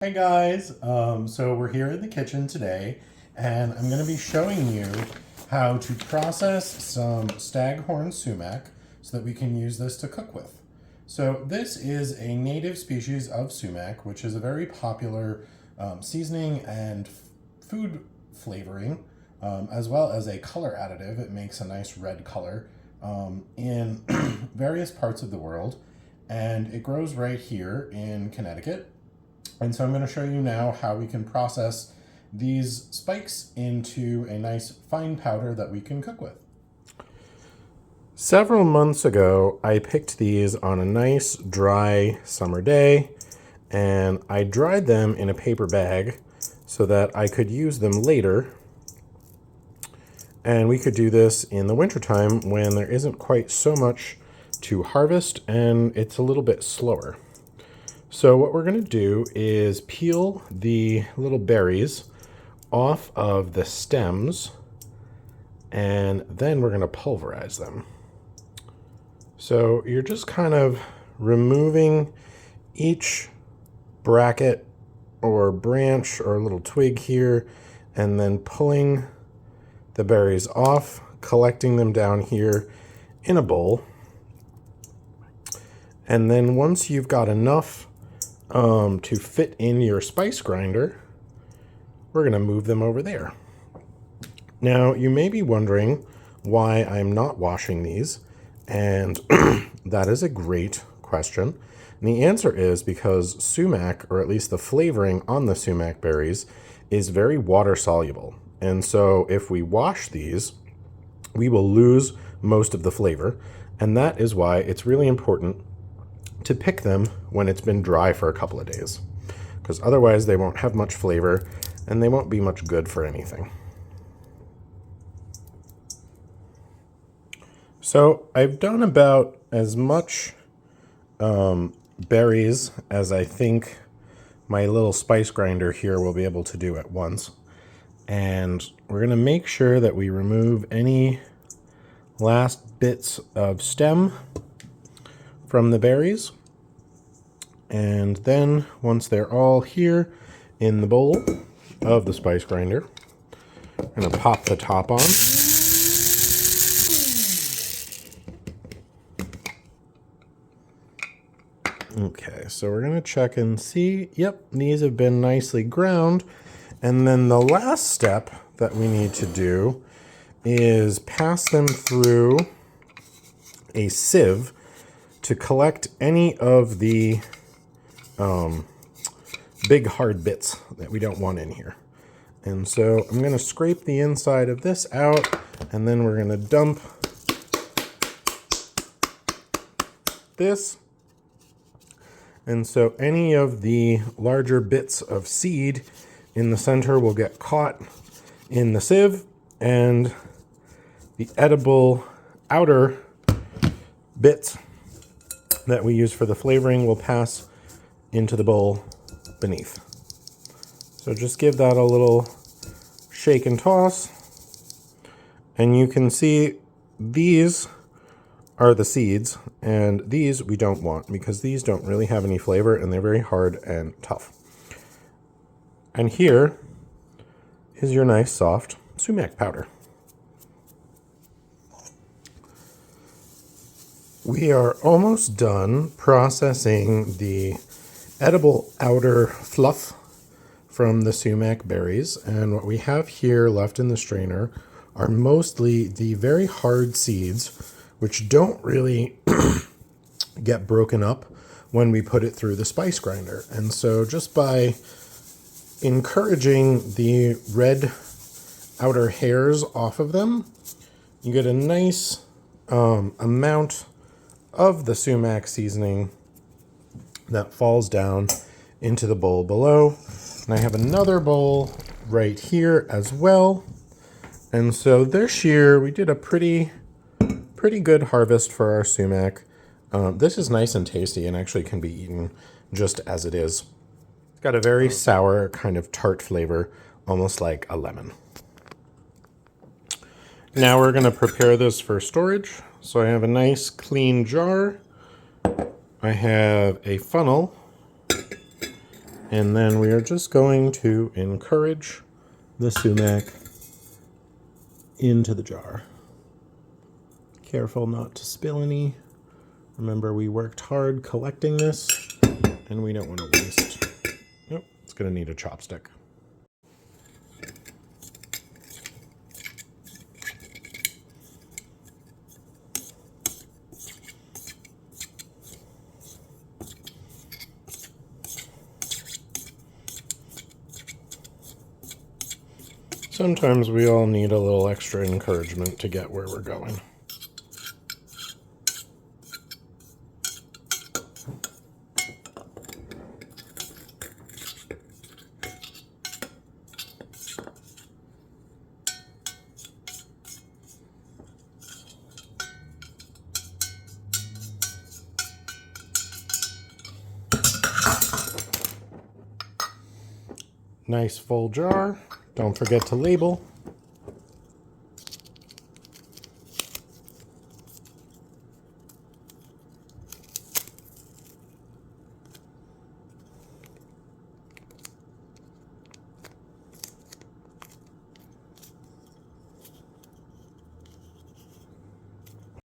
Hey guys, so we're here in the kitchen today and I'm going to be showing you how to process some Staghorn Sumac so that we can use this to cook with. So this is a native species of sumac, which is a very popular seasoning and food flavoring, as well as a color additive. It makes a nice red color in various parts of the world, and it grows right here in Connecticut. And so I'm going to show you now how we can process these spikes into a nice fine powder that we can cook with. Several months ago, I picked these on a nice dry summer day, and I dried them in a paper bag so that I could use them later. And we could do this in the wintertime when there isn't quite so much to harvest and it's a little bit slower. So what we're going to do is peel the little berries off of the stems, and then we're going to pulverize them. So you're just kind of removing each bracket or branch or little twig here, and then pulling the berries off, collecting them down here in a bowl. And then once you've got enough to fit in your spice grinder, we're going to move them over there. Now, you may be wondering why I'm not washing these, and that is a great question. And the answer is because sumac, or at least the flavoring on the sumac berries, is very water soluble. And so if we wash these, we will lose most of the flavor, and that is why it's really important to pick them when it's been dry for a couple of days, because otherwise they won't have much flavor and they won't be much good for anything. So I've done about as much berries as I think my little spice grinder here will be able to do at once. And we're going to make sure that we remove any last bits of stem from the berries. And then once they're all here in the bowl of the spice grinder, I'm going to pop the top on. Okay, so we're going to check and see. Yep, these have been nicely ground. And then the last step that we need to do is pass them through a sieve to collect any of the big hard bits that we don't want in here. And so I'm going to scrape the inside of this out, and then we're going to dump this. And so any of the larger bits of seed in the center will get caught in the sieve, and the edible outer bits that we use for the flavoring will pass into the bowl beneath. So just give that a little shake and toss, and you can see these are the seeds, and these we don't want because these don't really have any flavor and they're very hard and tough. And here is your nice soft sumac powder. We are almost done processing the edible outer fluff from the sumac berries, and what we have here left in the strainer are mostly the very hard seeds, which don't really get broken up when we put it through the spice grinder. And so just by encouraging the red outer hairs off of them, you get a nice amount of the sumac seasoning that falls down into the bowl below. And I have another bowl right here as well. And so this year we did a pretty good harvest for our sumac. This is nice and tasty and actually can be eaten just as it is. It's got a very sour kind of tart flavor, almost like a lemon. Now we're going to prepare this for storage. So I have a nice clean jar. I have a funnel And then we are just going to encourage the sumac into the jar. Careful not to spill any. Remember, we worked hard collecting this, and we don't want to waste. Nope, it's going to need a chopstick. Sometimes we all need a little extra encouragement to get where we're going. Nice full jar. Don't forget to label.